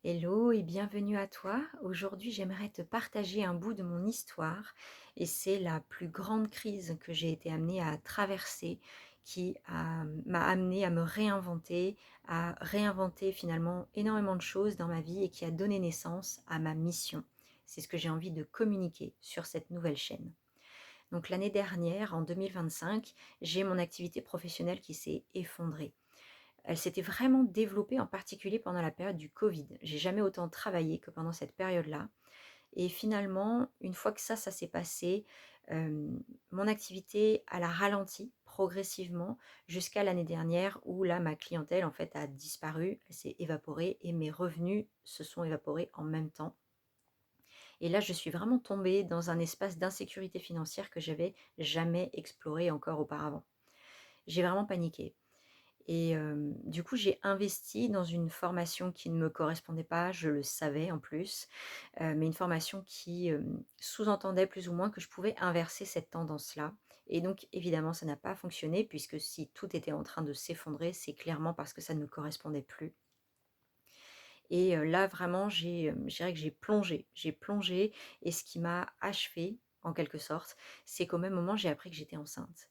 Hello et bienvenue à toi. Aujourd'hui, j'aimerais te partager un bout de mon histoire et c'est la plus grande crise que j'ai été amenée à traverser m'a amenée à me réinventer, à réinventer finalement énormément de choses dans ma vie et qui a donné naissance à ma mission. C'est ce que j'ai envie de communiquer sur cette nouvelle chaîne. Donc l'année dernière, en 2025, j'ai mon activité professionnelle qui s'est effondrée. Elle s'était vraiment développée, en particulier pendant la période du Covid. J'ai jamais autant travaillé que pendant cette période-là. Et finalement, une fois que ça s'est passé, mon activité, elle a ralenti progressivement jusqu'à l'année dernière où là, ma clientèle, en fait, a disparu, elle s'est évaporée et mes revenus se sont évaporés en même temps. Et là, je suis vraiment tombée dans un espace d'insécurité financière que j'avais jamais exploré encore auparavant. J'ai vraiment paniqué. Et du coup, j'ai investi dans une formation qui ne me correspondait pas, je le savais en plus, mais une formation qui, sous-entendait plus ou moins que je pouvais inverser cette tendance-là. Et donc évidemment, ça n'a pas fonctionné puisque si tout était en train de s'effondrer, c'est clairement parce que ça ne me correspondait plus. Et là vraiment, je dirais que j'ai plongé et ce qui m'a achevée, en quelque sorte, c'est qu'au même moment, j'ai appris que j'étais enceinte.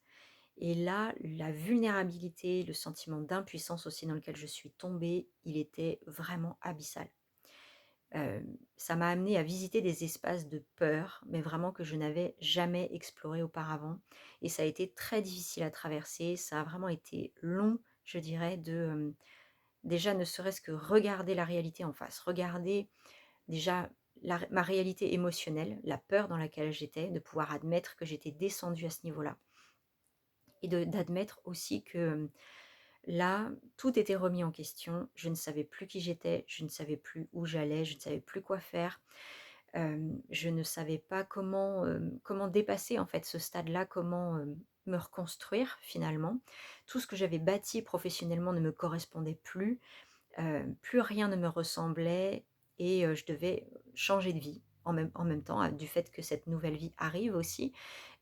Et là, la vulnérabilité, le sentiment d'impuissance aussi dans lequel je suis tombée, il était vraiment abyssal. Ça m'a amenée à visiter des espaces de peur, mais vraiment que je n'avais jamais explorés auparavant et ça a été très difficile à traverser. Ça a vraiment été long, je dirais, déjà ne serait-ce que regarder la réalité en face, regarder déjà ma réalité émotionnelle, la peur dans laquelle j'étais, de pouvoir admettre que j'étais descendue à ce niveau-là et d'admettre aussi que là, tout était remis en question. Je ne savais plus qui j'étais, je ne savais plus où j'allais, je ne savais plus quoi faire. Je ne savais pas comment dépasser en fait ce stade-là, comment, me reconstruire finalement. Tout ce que j'avais bâti professionnellement ne me correspondait plus. Plus rien ne me ressemblait et je devais changer de vie en même temps, du fait que cette nouvelle vie arrive aussi.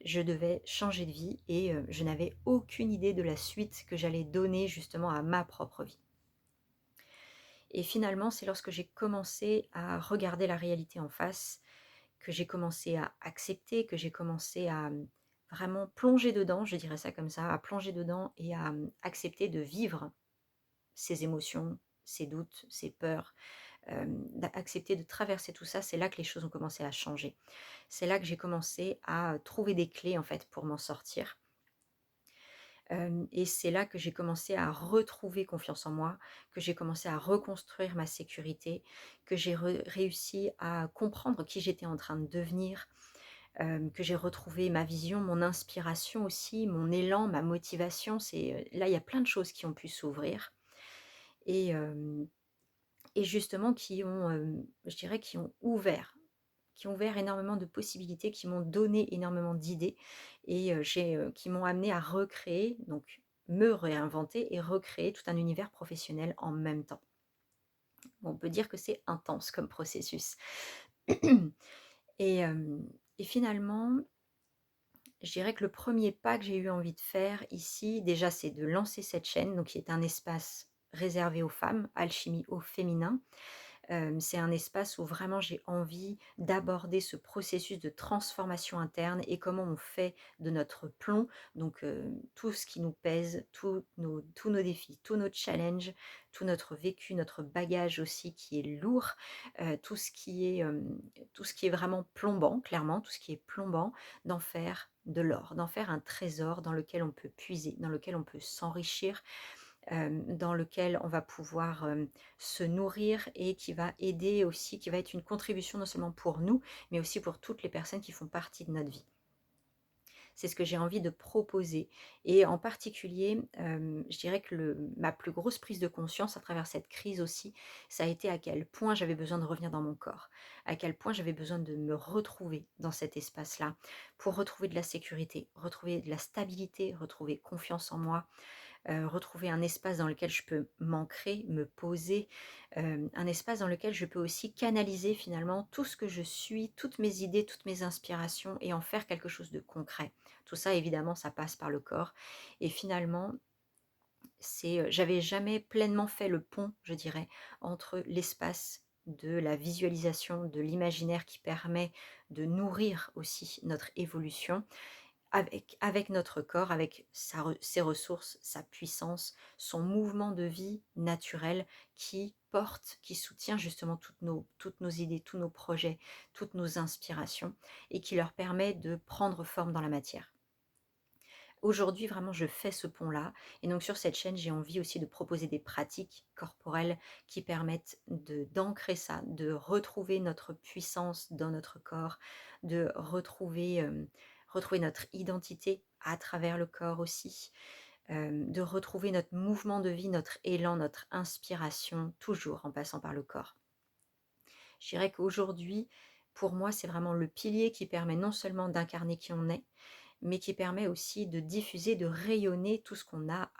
Je devais changer de vie et je n'avais aucune idée de la suite que j'allais donner justement à ma propre vie. Et finalement, c'est lorsque j'ai commencé à regarder la réalité en face, que j'ai commencé à accepter, que j'ai commencé à, vraiment plonger dedans, je dirais ça comme ça, à plonger dedans et à, accepter de vivre ces émotions, ces doutes, ces peurs, d'accepter de traverser tout ça, c'est là que les choses ont commencé à changer. C'est là que j'ai commencé à trouver des clés en fait pour m'en sortir. Et c'est là que j'ai commencé à retrouver confiance en moi, que j'ai commencé à reconstruire ma sécurité, que j'ai réussi à comprendre qui j'étais en train de devenir, que j'ai retrouvé ma vision, mon inspiration aussi, mon élan, ma motivation. Là, il y a plein de choses qui ont pu s'ouvrir et justement qui ont, je dirais qui ont ouvert énormément de possibilités, qui m'ont donné énormément d'idées et qui m'ont amené à recréer, donc me réinventer et recréer tout un univers professionnel en même temps. Bon, on peut dire que c'est intense comme processus. Et finalement, je dirais que le premier pas que j'ai eu envie de faire ici, déjà, c'est de lancer cette chaîne, donc qui est un espace réservé aux femmes, alchimie au féminin. C'est un espace où vraiment j'ai envie d'aborder ce processus de transformation interne et comment on fait de notre plomb, donc tout ce qui nous pèse, tous nos défis, tous nos challenges, tout notre vécu, notre bagage aussi qui est lourd, tout ce qui est vraiment plombant, clairement, tout ce qui est plombant, d'en faire de l'or, d'en faire un trésor dans lequel on peut puiser, dans lequel on peut s'enrichir, dans lequel on va pouvoir, se nourrir et qui va aider aussi, qui va être une contribution non seulement pour nous, mais aussi pour toutes les personnes qui font partie de notre vie. C'est ce que j'ai envie de proposer et en particulier, je dirais que ma plus grosse prise de conscience à travers cette crise aussi, ça a été à quel point j'avais besoin de revenir dans mon corps, à quel point j'avais besoin de me retrouver dans cet espace-là, pour retrouver de la sécurité, retrouver de la stabilité, retrouver confiance en moi, retrouver un espace dans lequel je peux m'ancrer, me poser, un espace dans lequel je peux aussi canaliser finalement tout ce que je suis, toutes mes idées, toutes mes inspirations et en faire quelque chose de concret. Tout ça évidemment, ça passe par le corps et finalement, j'avais jamais pleinement fait le pont, je dirais, entre l'espace de la visualisation, de l'imaginaire qui permet de nourrir aussi notre évolution avec notre corps, avec ses ressources, sa puissance, son mouvement de vie naturel qui porte, qui soutient justement toutes nos idées, tous nos projets, toutes nos inspirations et qui leur permet de prendre forme dans la matière. Aujourd'hui, vraiment, je fais ce pont-là. Et donc, sur cette chaîne, j'ai envie aussi de proposer des pratiques corporelles qui permettent d'ancrer ça, de retrouver notre puissance dans notre corps, de retrouver notre identité à travers le corps aussi, de retrouver notre mouvement de vie, notre élan, notre inspiration, toujours en passant par le corps. Je dirais qu'aujourd'hui, pour moi, c'est vraiment le pilier qui permet non seulement d'incarner qui on est, mais qui permet aussi de diffuser, de rayonner tout ce qu'on a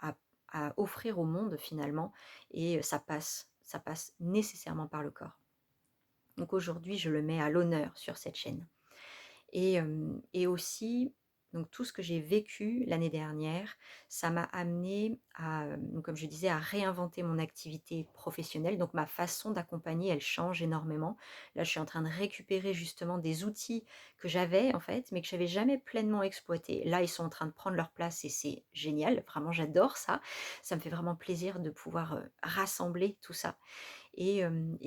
à offrir au monde finalement. Et ça passe nécessairement par le corps. Donc aujourd'hui, je le mets à l'honneur sur cette chaîne. Et aussi, donc tout ce que j'ai vécu l'année dernière, ça m'a amené à, donc comme je disais, à réinventer mon activité professionnelle. Donc ma façon d'accompagner, elle change énormément. Là, je suis en train de récupérer justement des outils que j'avais en fait, mais que j'avais jamais pleinement exploités. Là, ils sont en train de prendre leur place et c'est génial. Vraiment, j'adore ça. Ça me fait vraiment plaisir de pouvoir rassembler tout ça. Et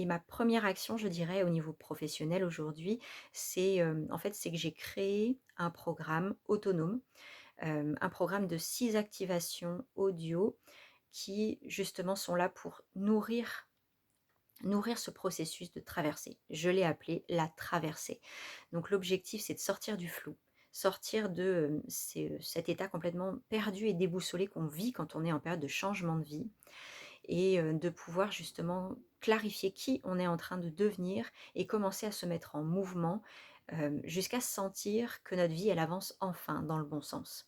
ma première action, je dirais, au niveau professionnel aujourd'hui, en fait, c'est que j'ai créé un programme autonome, un programme de 6 activations audio qui, justement, sont là pour nourrir ce processus de traversée. Je l'ai appelé la traversée. Donc l'objectif, c'est de sortir du flou, sortir de cet état complètement perdu et déboussolé qu'on vit quand on est en période de changement de vie et de pouvoir justement clarifier qui on est en train de devenir et commencer à se mettre en mouvement jusqu'à sentir que notre vie, elle avance enfin dans le bon sens.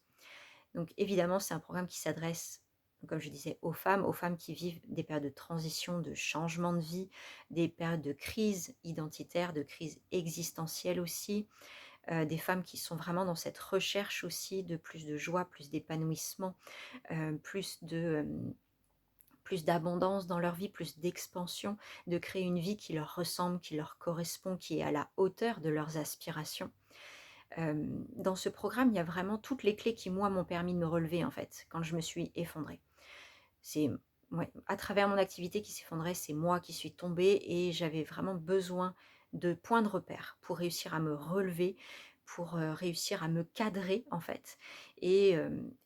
Donc évidemment, c'est un programme qui s'adresse, comme je disais, aux femmes qui vivent des périodes de transition, de changement de vie, des périodes de crise identitaire, de crise existentielle aussi, des femmes qui sont vraiment dans cette recherche aussi de plus de joie, plus d'épanouissement, plus d'abondance dans leur vie, plus d'expansion, de créer une vie qui leur ressemble, qui leur correspond, qui est à la hauteur de leurs aspirations. Dans ce programme, il y a vraiment toutes les clés qui, moi, m'ont permis de me relever, en fait, quand je me suis effondrée. C'est ouais, à travers mon activité qui s'effondrait, c'est moi qui suis tombée et j'avais vraiment besoin de points de repère pour réussir à me relever, pour réussir à me cadrer en fait. Et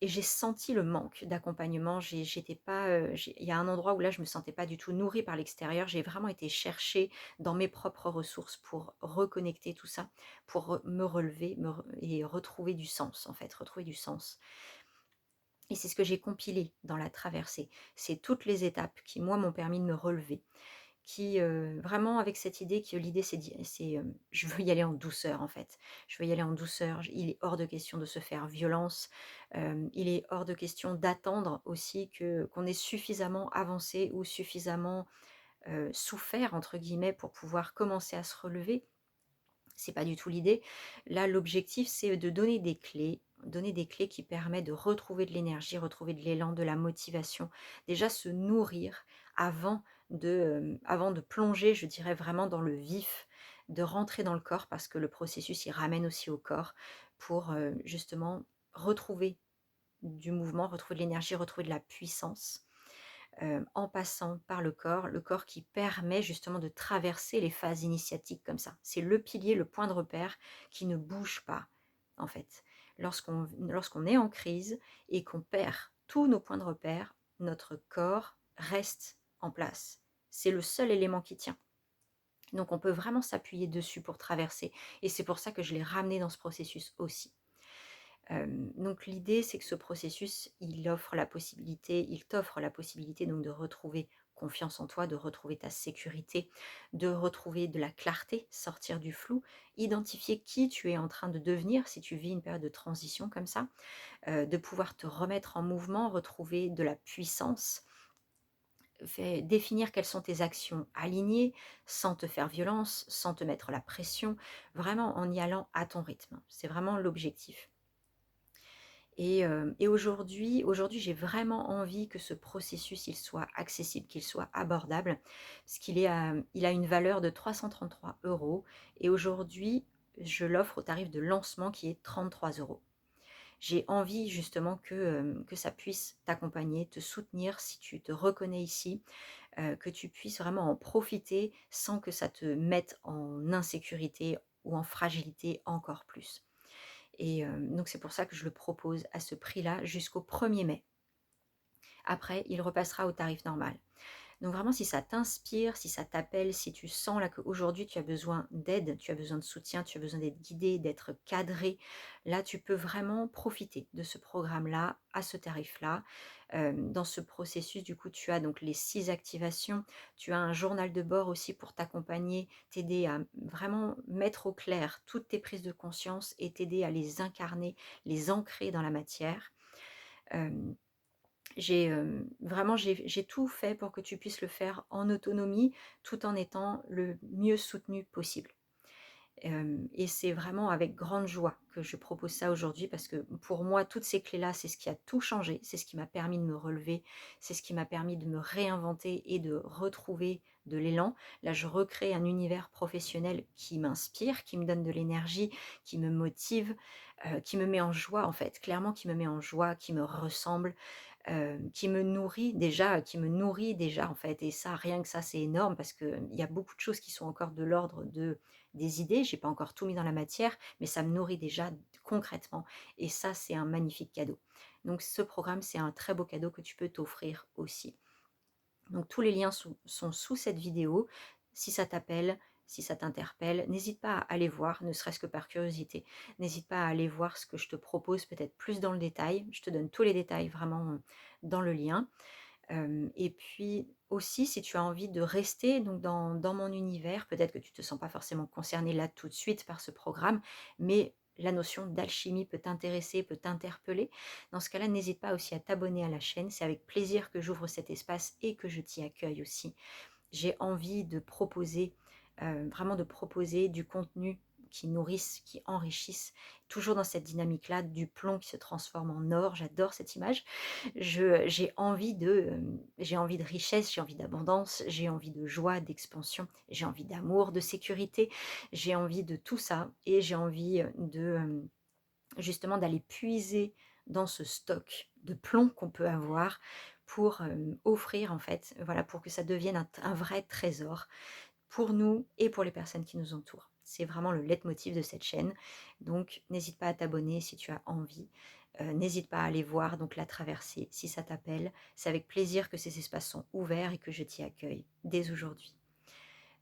j'ai senti le manque d'accompagnement. J'étais pas, il y a un endroit où là je me sentais pas du tout nourrie par l'extérieur. J'ai vraiment été chercher dans mes propres ressources pour reconnecter tout ça, pour me relever et retrouver du sens en fait, retrouver du sens. Et c'est ce que j'ai compilé dans la traversée. C'est toutes les étapes qui, moi, m'ont permis de me relever. Qui, vraiment avec cette idée que l'idée je veux y aller en douceur en fait. Je veux y aller en douceur. Il est hors de question de se faire violence. Il est hors de question d'attendre aussi qu'on ait suffisamment avancé ou suffisamment, «souffert» entre guillemets pour pouvoir commencer à se relever. C'est pas du tout l'idée. Là, l'objectif, c'est de donner des clés qui permettent de retrouver de l'énergie, retrouver de l'élan, de la motivation. Déjà se nourrir avant avant de plonger, je dirais vraiment dans le vif, de rentrer dans le corps parce que le processus, il ramène aussi au corps pour, justement retrouver du mouvement, retrouver de l'énergie, retrouver de la puissance en passant par le corps qui permet justement de traverser les phases initiatiques comme ça. C'est le pilier, le point de repère qui ne bouge pas, en fait. Lorsqu'on est en crise et qu'on perd tous nos points de repère, notre corps reste en place. C'est le seul élément qui tient. Donc on peut vraiment s'appuyer dessus pour traverser. Et c'est pour ça que je l'ai ramené dans ce processus aussi. Donc l'idée, c'est que ce processus, il t'offre la possibilité donc de retrouver confiance en toi, de retrouver ta sécurité, de retrouver de la clarté, sortir du flou, identifier qui tu es en train de devenir si tu vis une période de transition comme ça, de pouvoir te remettre en mouvement, retrouver de la puissance, définir quelles sont tes actions alignées, sans te faire violence, sans te mettre la pression, vraiment en y allant à ton rythme. C'est vraiment l'objectif. Et aujourd'hui, j'ai vraiment envie que ce processus, il soit accessible, qu'il soit abordable, parce il a une valeur de 333 € et aujourd'hui, je l'offre au tarif de lancement qui est 33 €. J'ai envie justement que ça puisse t'accompagner, te soutenir si tu te reconnais ici, que tu puisses vraiment en profiter sans que ça te mette en insécurité ou en fragilité encore plus. Donc c'est pour ça que je le propose à ce prix-là jusqu'au 1er mai. Après, il repassera au tarif normal. Donc vraiment, si ça t'inspire, si ça t'appelle, si tu sens là qu'aujourd'hui tu as besoin d'aide, tu as besoin de soutien, tu as besoin d'être guidé, d'être cadré, là tu peux vraiment profiter de ce programme-là, à ce tarif-là. Dans ce processus, du coup, tu as donc les 6 activations, tu as un journal de bord aussi pour t'accompagner, t'aider à vraiment mettre au clair toutes tes prises de conscience et t'aider à les incarner, les ancrer dans la matière. Euh, j'ai tout fait pour que tu puisses le faire en autonomie, tout en étant le mieux soutenu possible. Et c'est vraiment avec grande joie que je propose ça aujourd'hui parce que pour moi, toutes ces clés-là, c'est ce qui a tout changé, c'est ce qui m'a permis de me relever, c'est ce qui m'a permis de me réinventer et de retrouver de l'élan. Là, je recrée un univers professionnel qui m'inspire, qui me donne de l'énergie, qui me motive, qui me met en joie en fait, clairement qui me met en joie, qui me ressemble, qui me nourrit déjà en fait. Et ça, rien que ça, c'est énorme parce qu'il y a beaucoup de choses qui sont encore de l'ordre des idées. J'ai pas encore tout mis dans la matière, mais ça me nourrit déjà concrètement. Et ça, c'est un magnifique cadeau. Donc ce programme, c'est un très beau cadeau que tu peux t'offrir aussi. Donc tous les liens sont sous cette vidéo. Si ça t'appelle, si ça t'interpelle, n'hésite pas à aller voir, ne serait-ce que par curiosité. N'hésite pas à aller voir ce que je te propose peut-être plus dans le détail. Je te donne tous les détails vraiment dans le lien. Et puis aussi, si tu as envie de rester donc dans mon univers, peut-être que tu ne te sens pas forcément concerné là tout de suite par ce programme, mais la notion d'alchimie peut t'intéresser, peut t'interpeller. Dans ce cas-là, n'hésite pas aussi à t'abonner à la chaîne. C'est avec plaisir que j'ouvre cet espace et que je t'y accueille aussi. J'ai envie de proposer, vraiment de proposer du contenu qui nourrisse, qui enrichisse, toujours dans cette dynamique-là, du plomb qui se transforme en or. J'adore cette image. J'ai envie de richesse, j'ai envie d'abondance, j'ai envie de joie, d'expansion, j'ai envie d'amour, de sécurité, j'ai envie de tout ça et j'ai envie justement d'aller puiser dans ce stock de plomb qu'on peut avoir pour offrir en fait, voilà, pour que ça devienne un vrai trésor pour nous et pour les personnes qui nous entourent. C'est vraiment le leitmotiv de cette chaîne. Donc n'hésite pas à t'abonner si tu as envie. N'hésite pas à aller voir donc la traversée si ça t'appelle. C'est avec plaisir que ces espaces sont ouverts et que je t'y accueille dès aujourd'hui.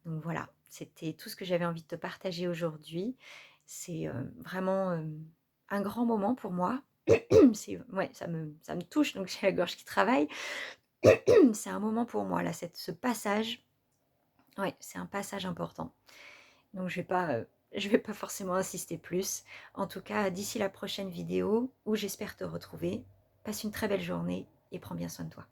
Donc voilà, c'était tout ce que j'avais envie de te partager aujourd'hui. C'est vraiment un grand moment pour moi. Ouais, ça me touche, donc j'ai la gorge qui travaille. C'est un moment pour moi, là, ce passage. Ouais, c'est un passage important. Donc je vais pas forcément insister plus. En tout cas, d'ici la prochaine vidéo, où j'espère te retrouver, passe une très belle journée et prends bien soin de toi.